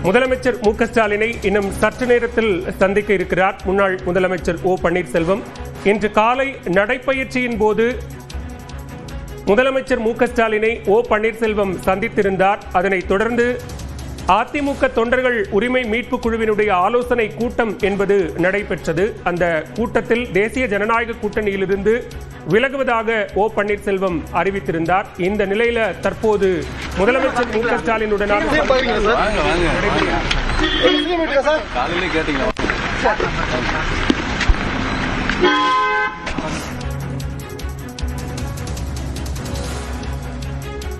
முதலமைச்சர் மு.க. ஸ்டாலினை இன்னும் சற்று நேரத்தில் சந்திக்க இருக்கிறார் முன்னாள் முதலமைச்சர் ஓ பன்னீர்செல்வம். இன்று காலை நடைப்பயிற்சியின் போது முதலமைச்சர் மு.க. ஸ்டாலினை ஓ பன்னீர்செல்வம் சந்தித்திருந்தார். அதனைத் தொடர்ந்து அதிமுக தொண்டர்கள் உரிமை மீட்பு குழுவினுடைய ஆலோசனை கூட்டம் என்பது நடைபெற்றது. அந்த கூட்டத்தில் தேசிய ஜனநாயக கூட்டணியிலிருந்து விலகுவதாக ஓ பன்னீர்செல்வம் அறிவித்திருந்தார். இந்த நிலையில தற்போது முதலமைச்சர் மு.க. ஸ்டாலினுடனான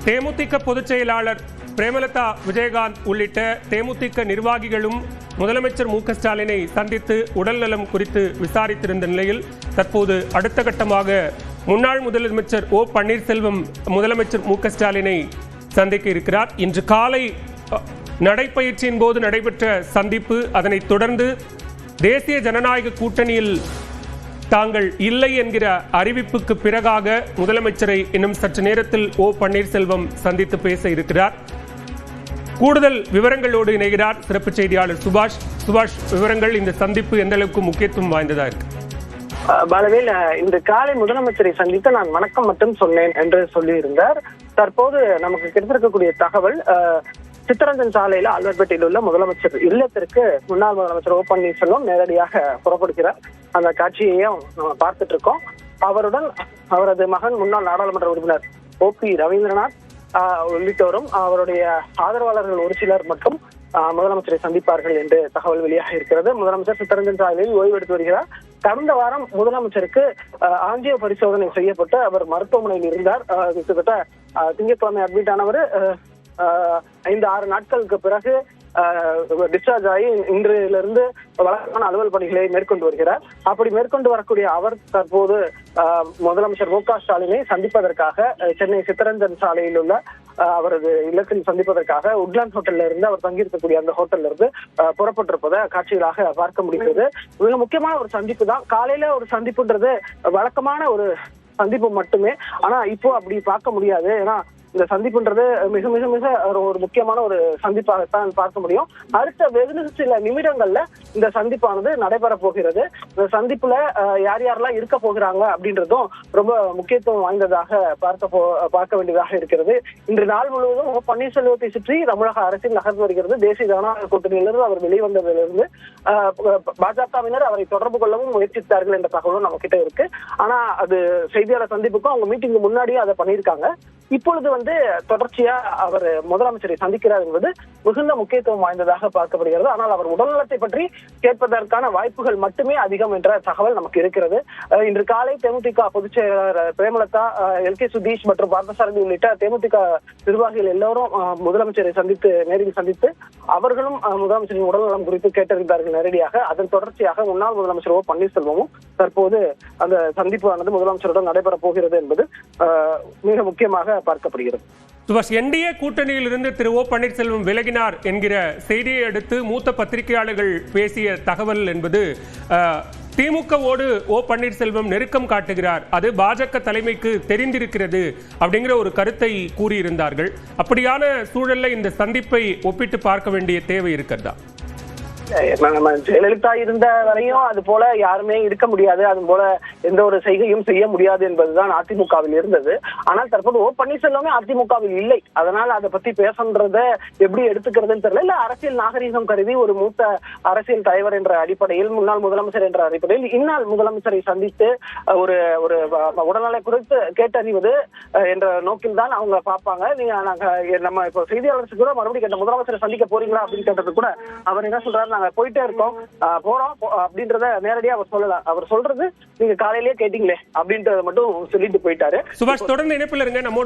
தேமுதிக பொதுச் செயலாளர் பிரேமலதா விஜயகாந்த் உள்ளிட்ட தேமுதிக நிர்வாகிகளும் முதலமைச்சர் மு.க. ஸ்டாலினை சந்தித்து உடல்நலம் குறித்து விசாரித்திருந்த நிலையில் தற்போது அடுத்த கட்டமாக முன்னாள் முதலமைச்சர் ஓ பன்னீர்செல்வம் முதலமைச்சர் மு.க. ஸ்டாலினை சந்திக்க இருக்கிறார். இன்று காலை நடைப்பயிற்சியின் போது நடைபெற்ற சந்திப்பு, அதனைத் தொடர்ந்து தேசிய ஜனநாயக கூட்டணியில் தாங்கள் இல்லை என்கிற அறிவிப்புக்கு பிறகாக முதலமைச்சரை இன்னும் சற்று நேரத்தில் ஓ பன்னீர்செல்வம் சந்தித்து பேச இருக்கிறார். கூடுதல் விவரங்களோடு இணைகிறார் சிறப்பு செய்தியாளர் சுபாஷ். சுபாஷ், விவரங்கள், இந்த சந்திப்பு எந்த அளவுக்கு முக்கியத்துவம் வாய்ந்ததா இருக்கு? பாலவேல், இன்று காலை முதலமைச்சரை சந்தித்து நான் வணக்கம் மட்டும் சொன்னேன் என்று சொல்லியிருந்தார். தற்போது நமக்கு கிடைத்திருக்கக்கூடிய தகவல், சித்தரஞ்சன் சாலையில ஆழ்வார்பேட்டையில் உள்ள முதலமைச்சர் இல்லத்திற்கு முன்னாள் முதலமைச்சர் ஓ பன்னீர்செல்வம் நேரடியாக புறப்படுகிறார். அந்த காட்சியையும் நம்ம பார்த்துட்டு இருக்கோம். அவருடன் அவரது மகன் முன்னாள் நாடாளுமன்ற உறுப்பினர் ஓ.பி. ரவீந்திரநாத் உள்ளிட்டோரும் அவருடைய ஆதரவாளர்கள் ஒரு சிலர் மட்டும் முதலமைச்சரை சந்திப்பார்கள் என்று தகவல் வெளியாக இருக்கிறது. முதலமைச்சர் சித்தரஞ்சன் சாலையில் ஓய்வு எடுத்து வருகிறார். கடந்த வாரம் முதலமைச்சருக்கு ஆஞ்சியோ பரிசோதனை செய்யப்பட்டு அவர் மருத்துவமனையில் இருந்தார். கிட்டத்தட்ட திங்கட்கிழமை அட்மிட் ஆனவர் 5-6 நாட்களுக்கு பிறகு டிஸ்சார்ஜ் ஆகி இன்றிலிருந்து வழக்கமான அலுவல் பணிகளை மேற்கொண்டு வருகிறார். அப்படி மேற்கொண்டு வரக்கூடிய அவர் தற்போது முதலமைச்சர் மு.க. ஸ்டாலினை சந்திப்பதற்காக சென்னை சித்தரஞ்சன் சாலையில் உள்ள அவரது இல்லத்தில் சந்திப்பதற்காக உட்லாண்ட் ஹோட்டல்ல இருந்து அவர் தங்கியிருக்கக்கூடிய அந்த ஹோட்டல்ல இருந்து புறப்பட்டிருப்பதை காட்சிகளாக பார்க்க முடிகிறது. மிக முக்கியமான ஒரு சந்திப்பு தான். காலையில ஒரு சந்திப்புன்றது வழக்கமான ஒரு சந்திப்பு மட்டுமே. ஆனா இப்போ அப்படி பார்க்க முடியாது. ஏன்னா இந்த சந்திப்புன்றது மிக மிக மிக ஒரு முக்கியமான ஒரு சந்திப்பாகத்தான் பார்க்க முடியும். அடுத்த வெகு சில நிமிடங்கள்ல இந்த சந்திப்பானது நடைபெற போகிறது. இந்த சந்திப்புல யார் யாரெல்லாம் இருக்க போகிறாங்க அப்படின்றதும் ரொம்ப முக்கியத்துவம் வாய்ந்ததாக பார்க்க வேண்டியதாக இருக்கிறது. இன்று நாள் முழுவதும் ஓ பன்னீர்செல்வத்தை சுற்றி தமிழக அரசியல் நகர்ந்து வருகிறது. தேசிய ஜனநாயக கூட்டணியிலிருந்து அவர் வெளிவந்ததிலிருந்து பாஜகவினர் அவரை தொடர்பு கொள்ளவும் முயற்சித்தார்கள் என்ற தகவலும் நம்ம கிட்ட இருக்கு. ஆனா அது செய்தியாளர் சந்திப்புக்கும் அவங்க மீட்டிங்கு முன்னாடியே அதை பண்ணியிருக்காங்க. இப்பொழுது தொடர்ச்சியா அவர் முதலமைச்சரை சந்திக்கிறார் என்பது மிகுந்த முக்கியத்துவம் வாய்ந்ததாக பார்க்கப்படுகிறது. ஆனால் அவர் உடல்நலத்தை பற்றி கேட்பதற்கான வாய்ப்புகள் மட்டுமே அதிகம் என்ற தகவல் நமக்கு இருக்கிறது. இன்று காலை தேமுதிக பொதுச் செயலாளர் பிரேமலதா, எல்.கே. சுதீஷ் மற்றும் பார்த்தசாரதி உள்ளிட்ட தேமுதிக நிர்வாகிகள் எல்லோரும் முதலமைச்சரை நேரில் சந்தித்து அவர்களும் முதலமைச்சரின் உடல்நலம் குறித்து கேட்டறிந்தார்கள் நேரடியாக. அதன் தொடர்ச்சியாக முன்னாள் முதலமைச்சர் ஓ பன்னீர்செல்வமும் தற்போது அந்த சந்திப்பானது முதலமைச்சருடன் நடைபெற போகிறது என்பது மிக முக்கியமாக பார்க்கப்படுகிறது. சுபாஷ், என்டிஏ கூட்டணியில் இருந்து திரு ஓ பன்னீர்செல்வம் விலகினார் என்கிற செய்தியை அடுத்து மூத்த பத்திரிகையாளர்கள் பேசிய தகவல் என்பது திமுகவோடு ஓ பன்னீர்செல்வம் நெருக்கம் காட்டுகிறார், அது பாஜக தலைமைக்கு தெரிந்திருக்கிறது அப்படிங்கிற ஒரு கருத்தை கூறியிருந்தார்கள். அப்படியான சூழல்ல இந்த சந்திப்பை ஒப்பிட்டு பார்க்க வேண்டிய தேவை இருக்கிறதா? நம்ம ஜெயலலிதா இருந்த வரையும் அது போல யாருமே இருக்க முடியாது, அது போல எந்த ஒரு செய்கையும் செய்ய முடியாது என்பதுதான் அதிமுகவில் இருந்தது. ஆனால் தற்போது ஓ பன்னீர்செல்வமே அதிமுகவில் இல்லை. அதனால அதை பத்தி பேசுறத எப்படி எடுத்துக்கிறதுன்னு தெரியல. இல்ல அரசியல் நாகரீகம் கருதி ஒரு மூத்த அரசியல் தலைவர் என்ற அடிப்படையில், முன்னாள் முதலமைச்சர் என்ற அடிப்படையில் இந்நாள் முதலமைச்சரை சந்தித்து ஒரு ஒரு உடல்நலை குறித்து கேட்டறிவது என்ற நோக்கில் தான் அவங்க பார்ப்பாங்க. நம்ம இப்போ செய்தியாளருக்கு கூட மறுபடியும் கேட்ட முதலமைச்சரை சந்திக்க போறீங்களா அப்படின்னு கேட்டது கூட அவர் என்ன சொல்றாரு, நாங்க போயிட்டே இருக்கோம், போறோம் அப்படின்றத நேரடியா அவர் சொல்லல. அவர் சொல்றது நீங்க காலையிலேயே கேட்டீங்களே அப்படின்றத மட்டும் சொல்லிட்டு போயிட்டாரு. சுபாஷ், தொடர்ந்து இணைப்பில் இருங்க. நம்மோடு